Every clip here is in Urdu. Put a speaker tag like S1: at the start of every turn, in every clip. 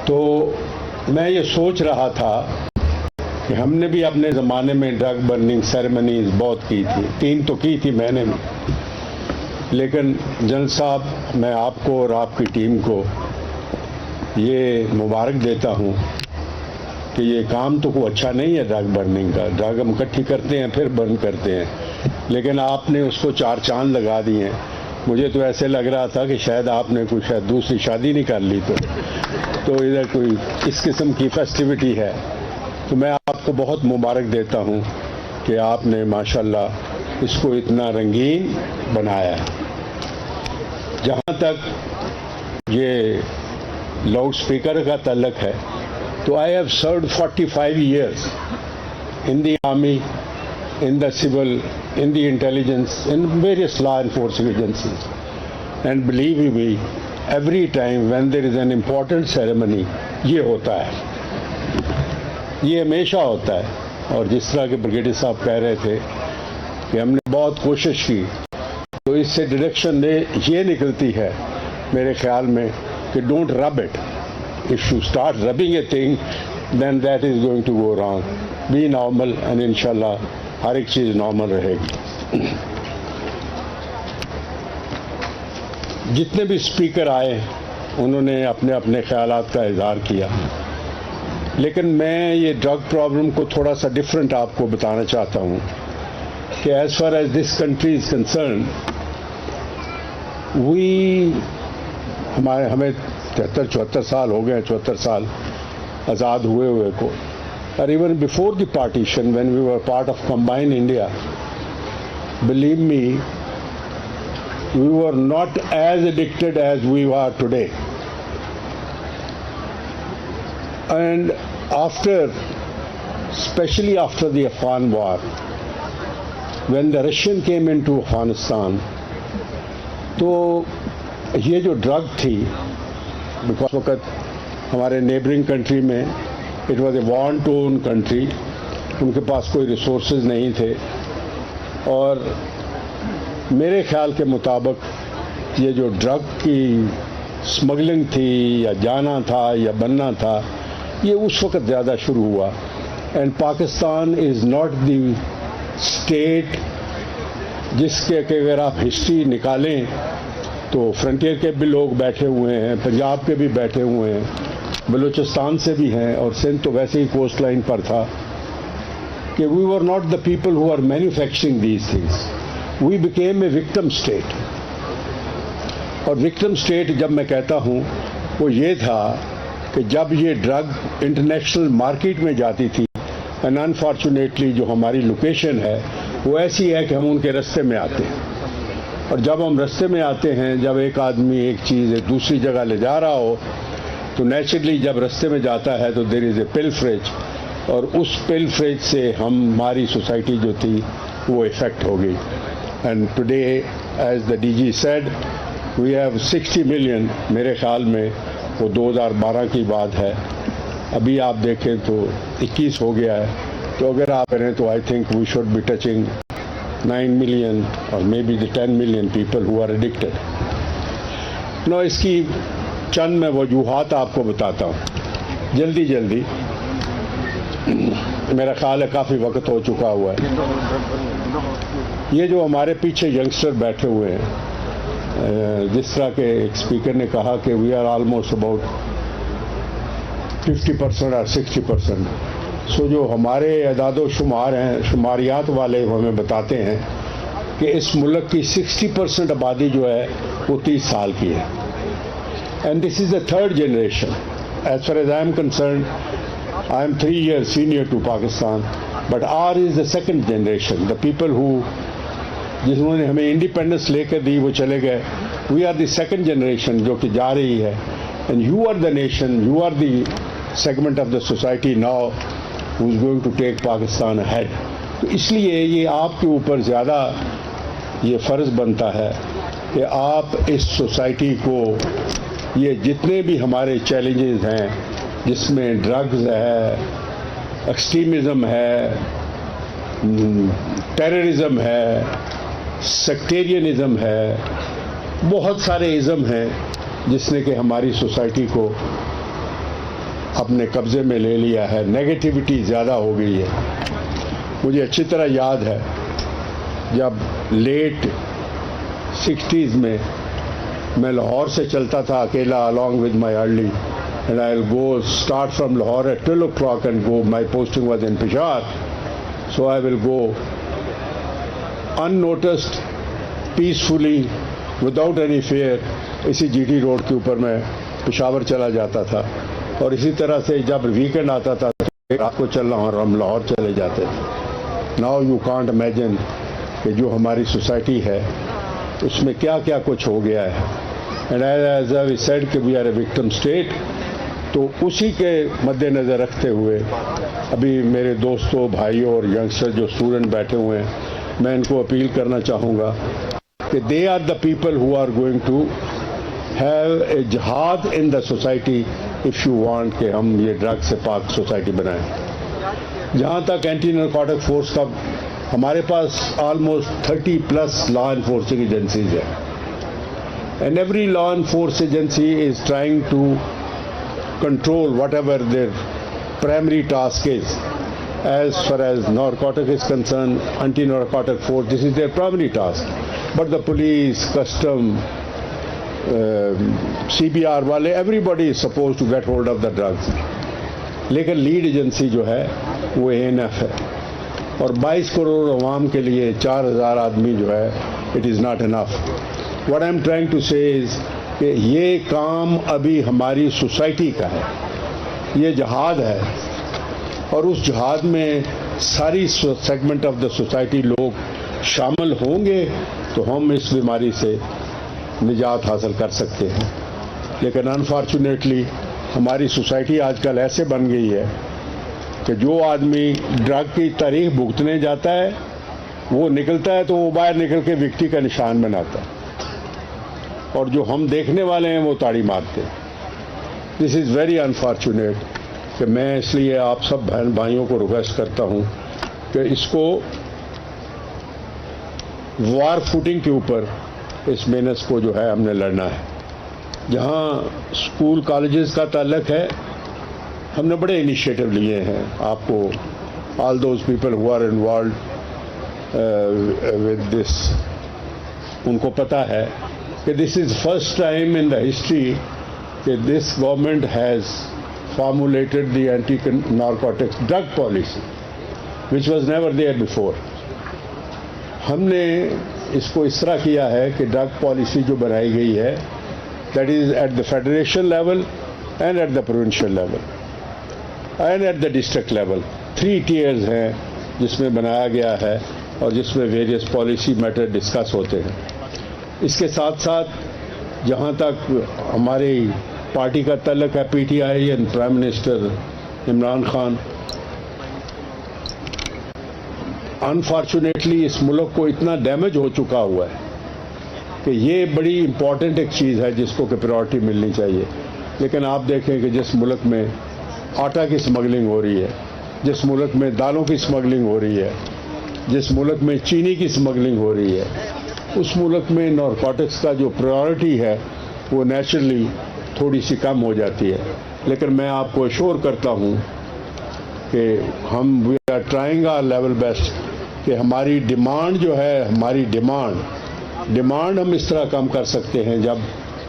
S1: تو میں یہ سوچ رہا تھا کہ ہم نے بھی اپنے زمانے میں ڈرگ برننگ سیریمنیز بہت کی تھی، 3 تو کی تھی میں نے بھی، لیکن جنرل صاحب میں آپ کو اور آپ کی ٹیم کو یہ مبارک دیتا ہوں کہ یہ کام تو کوئی اچھا نہیں ہے ڈرگ برننگ کا، ڈرگ ہم اکٹھی کرتے ہیں پھر برن کرتے ہیں، لیکن آپ نے اس کو 4 چاند لگا دیے ہیں۔ مجھے تو ایسے لگ رہا تھا کہ شاید آپ نے کوئی شاید دوسری شادی نہیں کر لی تو ادھر کوئی اس قسم کی فیسٹیوٹی ہے، تو میں آپ کو بہت مبارک دیتا ہوں کہ آپ نے ماشاءاللہ اس کو اتنا رنگین بنایا ہے۔ جہاں تک یہ لاؤڈ اسپیکر کا تعلق ہے تو I have served 45 years in the army, in the civil, in the intelligence, in various law enforcement agencies. And believe me, every time when there is an important ceremony, یہ ہوتا ہے، یہ ہمیشہ ہوتا ہے۔ اور جس طرح کہ بریگیڈیئر صاحب کہہ رہے تھے کہ ہم نے بہت کوشش کی، تو اس سے ڈائریکشن یہ نکلتی ہے میرے خیال میں کہ ڈونٹ رب it. If you start rubbing a thing, then that is going to go wrong. Be normal and inshallah ہر ایک چیز نارمل رہے گی. جتنے بھی اسپیکر آئے انہوں نے اپنے اپنے خیالات کا اظہار کیا، لیکن میں یہ ڈرگ پرابلم کو تھوڑا سا ڈفرینٹ آپ کو بتانا چاہتا ہوں کہ as far as this country is concern, ہمیں 73-74 سال ہو گئے، 74 سال آزاد ہوئے کو. اور even before the partition when we were part of combined India, believe me we were not as addicted as we are today. And after especially after the Afghan war, when the Russian came into Afghanistan, تو یہ جو ڈرگ تھی، بیکاز وقت ہمارے نیبرنگ کنٹری میں it was a war torn country, ان کے پاس کوئی ریسورسز نہیں تھے، اور میرے خیال کے مطابق یہ جو ڈرگ کی اسمگلنگ تھی یا جانا تھا یا بننا تھا، یہ اس وقت زیادہ شروع ہوا. And Pakistan is not the state جس کے کہ اگر آپ ہسٹری نکالیں تو فرنٹیئر کے بھی لوگ بیٹھے ہوئے ہیں، پنجاب کے بھی بیٹھے ہوئے ہیں، بلوچستان سے بھی ہیں، اور سندھ تو ویسے ہی کوسٹ لائن پر تھا، کہ we were not the people who are manufacturing these things, we became a victim state. اور وکٹم اسٹیٹ جب میں کہتا ہوں وہ یہ تھا کہ جب یہ ڈرگ انٹرنیشنل مارکیٹ میں جاتی تھی، اینڈ انفارچونیٹلی جو ہماری لوکیشن ہے وہ ایسی ہے کہ ہم ان کے رستے میں آتے ہیں، اور جب ہم رستے میں آتے ہیں، جب ایک آدمی ایک چیز ایک دوسری جگہ لے جا رہا ہو تو نیچرلی جب رستے میں جاتا ہے تو دیر از اے پلفریج، اور اس پلفریج سے ہماری سوسائٹی جو تھی وہ افیکٹ ہو گئی. And today as the DG said سیڈ وی ہیو 60 ملین، میرے خیال میں وہ 2012 کی بات ہے، ابھی آپ دیکھیں تو 21 ہو گیا ہے، تو اگر آپ کریں تو I think we should be touching 9 million or maybe the 10 million people who are addicted. نو اس کی چند میں وجوہات آپ کو بتاتا ہوں جلدی، میرا خیال ہے کافی وقت ہو چکا ہوا ہے. یہ جو ہمارے پیچھے ینگسٹر بیٹھے ہوئے ہیں، جس طرح کے ایک اسپیکر نے کہا کہ وی آر آلموسٹ اباؤٹ 50% اور 60%. سو جو ہمارے اعداد و شمار ہیں، شماریات والے ہمیں بتاتے ہیں کہ اس ملک کی 60% آبادی جو ہے وہ 30 سال کی ہے. And this is the third generation. As far as I am concerned, I am 3 years senior to Pakistan, but our is the second generation. The people جنہوں نے ہمیں انڈیپینڈنس لے کر دی وہ چلے گئے. We are the second generation جو کہ جا رہی ہے. And you are the nation, you are the segment of the society now who is going to take Pakistan ahead. تو اس لیے یہ آپ کے اوپر زیادہ یہ فرض بنتا ہے کہ آپ اس سوسائٹی کو یہ جتنے بھی ہمارے چیلنجز ہیں، جس میں ڈرگز ہے، ایکسٹریمزم ہے، ٹیررزم ہے، سیکٹیرینزم ہے، بہت سارے ازم ہیں جس نے کہ ہماری سوسائٹی کو اپنے قبضے میں لے لیا ہے. نیگیٹیوٹی زیادہ ہو گئی ہے. مجھے اچھی طرح یاد ہے جب لیٹ 60s میں لاہور سے چلتا تھا اکیلا along with my early, and I'll go start from Lahore at 12 o'clock and go. My posting was in Peshawar, so I will go unnoticed, peacefully, without any fear. اسی جی ٹی روڈ کے اوپر میں پشاور چلا جاتا تھا, اور اسی طرح سے جب ویکینڈ آتا تھا تو رات کو چل رہا ہوں اور ہم لاہور چلے جاتے تھے. ناؤ یو کانٹ امیجن کہ جو ہماری سوسائٹی ہے اس میں کیا کیا کچھ ہو گیا ہے. اینڈ ایز آئی سیڈ کہ we are a victim state. تو اسی کے مد نظر رکھتے ہوئے ابھی میرے دوستوں, بھائیوں اور ینگسٹر جو اسٹوڈنٹ بیٹھے ہوئے ہیں, میں ان کو اپیل کرنا چاہوں گا کہ they are the people who are going to have a جہاد in the society if you want کہ ہم یہ ڈرگ سے پاک سوسائٹی بنائیں. جہاں تک اینٹی نارکوٹک فورس کا, ہمارے پاس آلموسٹ 30+ لا انفورسنگ ایجنسیز ہیں, and every law enforce agency is trying to control whatever their primary task is. As far as narcotic is concerned, anti-narcotic force, this is their primary task. But the police, custom, CBR wale, everybody is supposed to get hold of the drugs. لیکن لیڈ ایجنسی جو ہے وہ ANF ہے, اور 22 کروڑ عوام کے لیے 4000 آدمی جو ہے it is not enough. What I am trying to say is کہ یہ کام ابھی ہماری سوسائٹی کا ہے, یہ جہاد ہے, اور اس جہاد میں ساری سیگمنٹ آف دا سوسائٹی لوگ شامل ہوں گے تو ہم اس بیماری سے نجات حاصل کر سکتے ہیں. لیکن انفارچونیٹلی ہماری سوسائٹی آج کل ایسے بن گئی ہے کہ جو آدمی ڈرگ کی تاریخ بھگتنے جاتا ہے وہ نکلتا ہے تو وہ باہر نکل کے وکٹی کا نشان بناتا ہے, اور جو ہم دیکھنے والے ہیں وہ تاڑی مارتے ہیں. دس از ویری انفارچونیٹ کہ میں اس لیے آپ سب بہن بھائیوں کو ریکویسٹ کرتا ہوں کہ اس کو وار فوٹنگ کے اوپر اس مینس کو جو ہے ہم نے لڑنا ہے. جہاں اسکول کالجز کا تعلق ہے, ہم نے بڑے انیشیٹو لیے ہیں. آپ کو all those people who are involved with this, ان کو پتہ ہے کہ this is first time in the history کہ this government has formulated the anti narcotics drug policy which was never there before. ہم نے اس کو اس طرح کیا ہے کہ ڈرگ پالیسی جو بنائی گئی ہے that is at the federation level and at the provincial level and at the district level. 3 tiers ہیں جس میں بنایا گیا ہے اور جس میں ویریس پالیسی میٹر ڈسکس ہوتے ہیں. اس کے ساتھ ساتھ جہاں تک ہماری پارٹی کا تعلق ہے, PTI and prime minister Imran Khan, unfortunately اس ملک کو اتنا ڈیمیج ہو چکا ہوا ہے کہ یہ بڑی امپورٹنٹ ایک چیز ہے جس کو کہ پریورٹی ملنی چاہیے. لیکن آپ دیکھیں کہ جس ملک میں آٹا کی اسمگلنگ ہو رہی ہے, جس ملک میں دالوں کی اسمگلنگ ہو رہی ہے, جس ملک میں چینی کی اسمگلنگ ہو رہی ہے, اس ملک میں نارکوٹکس کا جو پریورٹی ہے وہ نیچرلی تھوڑی سی کم ہو جاتی ہے. لیکن میں آپ کو ایشور کرتا ہوں کہ ہم we are trying our level best کہ ہماری ڈیمانڈ جو ہے, ہماری ڈیمانڈ ہم اس طرح کم کر سکتے ہیں. جب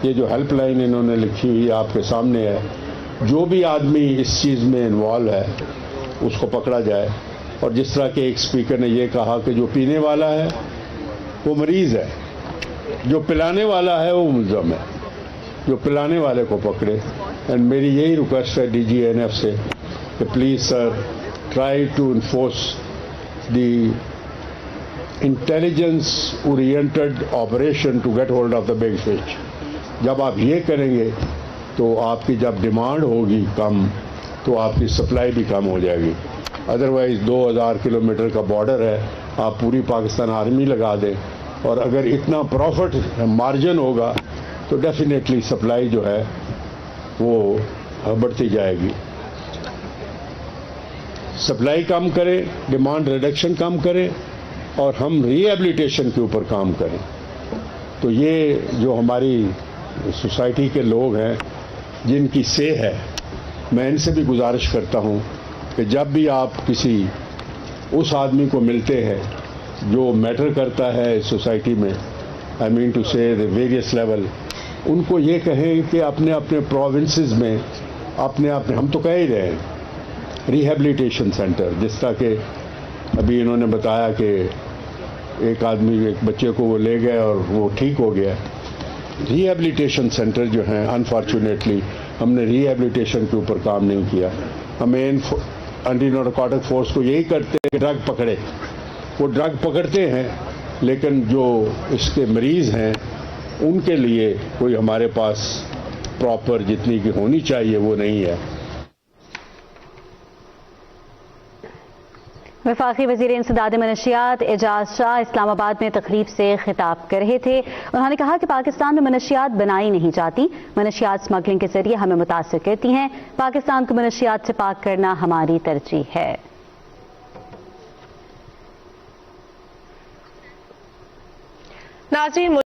S1: یہ جو ہیلپ لائن انہوں نے لکھی ہوئی آپ کے سامنے ہے, جو بھی آدمی اس چیز میں انوالو ہے اس کو پکڑا جائے. اور جس طرح کے ایک اسپیکر نے یہ کہا کہ جو پینے والا ہے وہ مریض ہے, جو پلانے والا ہے وہ ملزم ہے, جو پلانے والے کو پکڑے. اینڈ میری یہی ریکویسٹ ہے DGNF سے کہ please sir try to enforce the intelligence oriented operation to get hold of the big fish. جب آپ یہ کریں گے تو آپ کی جب ڈیمانڈ ہوگی کم تو آپ کی سپلائی بھی کم ہو جائے گی. ادروائز 2000 کلومیٹر کا بارڈر ہے, آپ پوری پاکستان آرمی لگا دیں, اور اگر اتنا پروفٹ مارجن ہوگا تو ڈیفینیٹلی سپلائی جو ہے وہ بڑھتی جائے گی. سپلائی کم کریں, ڈیمانڈ ریڈکشن کم کریں, اور ہم ری ایبلیٹیشن کے اوپر کام کریں. تو یہ جو ہماری سوسائٹی کے لوگ ہیں جن کی سے ہے میں ان سے بھی گزارش کرتا ہوں کہ جب بھی آپ کسی اس آدمی کو ملتے ہیں جو میٹر کرتا ہے سوسائٹی میں، آئی مین ٹو سے دا ویریس لیول، ان کو یہ کہیں کہ اپنے اپنے پروونسز میں اپنے ہم تو کہہ ہی رہے ہیں ریہیبلیٹیشن سینٹر، جس طرح کہ ابھی انہوں نے بتایا کہ ایک بچے کو وہ لے گئے اور وہ ٹھیک ہو گیا. ریہیبلیٹیشن سینٹر جو ہیں انفارچونیٹلی ہم نے ریہیبلیٹیشن کے اوپر کام نہیں کیا. ہمیں اینٹی نارکوٹک فورس کو یہی کرتے ہیں کہ ڈرگ پکڑے، وہ ڈرگ پکڑتے ہیں لیکن جو اس کے مریض ہیں ان کے لیے کوئی ہمارے پاس پراپر جتنی کی ہونی چاہیے وہ نہیں ہے.
S2: وفاقی وزیر انسداد منشیات اعجاز شاہ اسلام آباد میں تقریب سے خطاب کر رہے تھے. انہوں نے کہا کہ پاکستان میں منشیات بنائی نہیں جاتی، منشیات سمگلنگ کے ذریعے ہمیں متاثر کرتی ہیں. پاکستان کو منشیات سے پاک کرنا ہماری ترجیح ہے.
S3: ناظرین